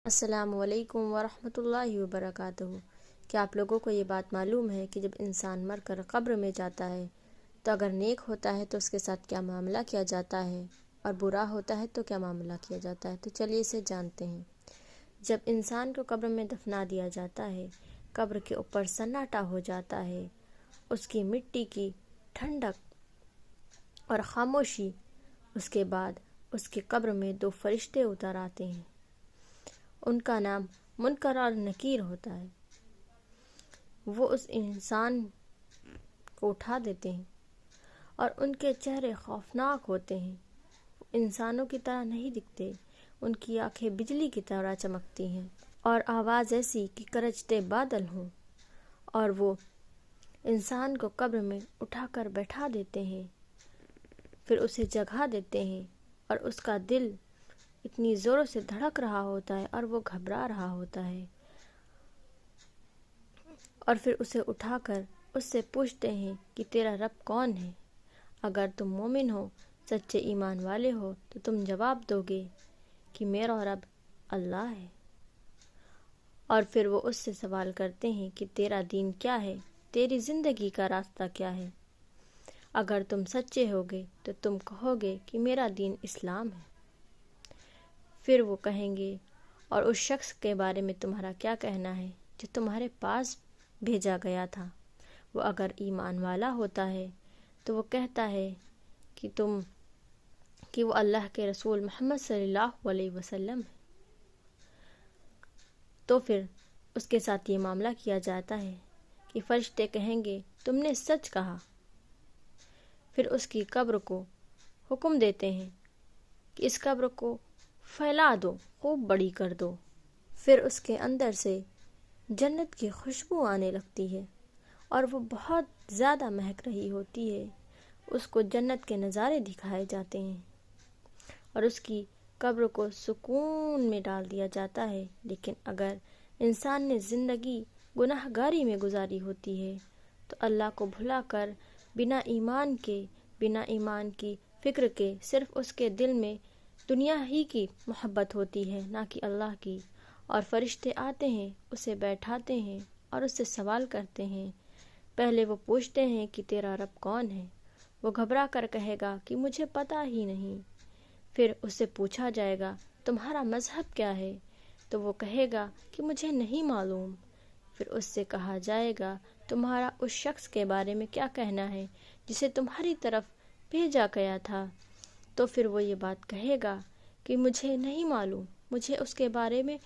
السلام علیکم ورحمۃ اللہ وبرکاتہ۔ کیا آپ لوگوں کو یہ بات معلوم ہے کہ جب انسان مر کر قبر میں جاتا ہے تو اگر نیک ہوتا ہے تو اس کے ساتھ کیا معاملہ کیا جاتا ہے اور برا ہوتا ہے تو کیا معاملہ کیا جاتا ہے؟ تو چلیے اسے جانتے ہیں۔ جب انسان کو قبر میں دفنا دیا جاتا ہے، قبر کے اوپر سناٹا ہو جاتا ہے، اس کی مٹی کی ٹھنڈک اور خاموشی، اس کے بعد اس کی قبر میں دو فرشتے اتر آتے ہیں۔ ان کا نام منکر اور نکیر ہوتا ہے۔ وہ اس انسان کو اٹھا دیتے ہیں اور ان کے چہرے خوفناک ہوتے ہیں۔ وہ انسانوں کی طرح نہیں دکھتے، ان کی آنکھیں بجلی کی طرح چمکتی ہیں اور آواز ایسی کہ گرجتے بادل ہوں، اور وہ انسان کو قبر میں اٹھا کر بیٹھا دیتے ہیں، پھر اسے جگہ دیتے ہیں اور اس کا دل اتنی زوروں سے دھڑک رہا ہوتا ہے اور وہ گھبرا رہا ہوتا ہے، اور پھر اسے اٹھا کر اس سے پوچھتے ہیں کہ تیرا رب کون ہے؟ اگر تم مومن ہو، سچے ایمان والے ہو تو تم جواب دو گے کہ میرا رب اللہ ہے، اور پھر وہ اس سے سوال کرتے ہیں کہ تیرا دین کیا ہے، تیری زندگی کا راستہ کیا ہے؟ اگر تم سچے ہوگے تو تم کہو گے کہ میرا دین اسلام ہے۔ پھر وہ کہیں گے اور اس شخص کے بارے میں تمہارا کیا کہنا ہے جو تمہارے پاس بھیجا گیا تھا؟ وہ اگر ایمان والا ہوتا ہے تو وہ کہتا ہے کہ وہ اللہ کے رسول محمد صلی اللہ علیہ وسلم ہے، تو پھر اس کے ساتھ یہ معاملہ کیا جاتا ہے کہ فرشتے کہیں گے تم نے سچ کہا۔ پھر اس کی قبر کو حکم دیتے ہیں کہ اس قبر کو پھیلا دو، خوب بڑی کر دو۔ پھر اس کے اندر سے جنت کی خوشبو آنے لگتی ہے اور وہ بہت زیادہ مہک رہی ہوتی ہے۔ اس کو جنت کے نظارے دکھائے جاتے ہیں اور اس کی قبر کو سکون میں ڈال دیا جاتا ہے۔ لیکن اگر انسان نے زندگی گناہ گاری میں گزاری ہوتی ہے تو اللہ کو بھلا کر بنا ایمان کی فکر کے صرف اس کے دل میں دنیا ہی کی محبت ہوتی ہے، نہ کہ اللہ کی، اور فرشتے آتے ہیں، اسے بیٹھاتے ہیں اور اس سے سوال کرتے ہیں۔ پہلے وہ پوچھتے ہیں کہ تیرا رب کون ہے؟ وہ گھبرا کر کہے گا کہ مجھے پتہ ہی نہیں۔ پھر اس سے پوچھا جائے گا تمہارا مذہب کیا ہے؟ تو وہ کہے گا کہ مجھے نہیں معلوم۔ پھر اس سے کہا جائے گا تمہارا اس شخص کے بارے میں کیا کہنا ہے جسے تمہاری طرف بھیجا گیا تھا؟ تو پھر وہ یہ بات کہے گا کہ مجھے نہیں معلوم، مجھے اس کے بارے میں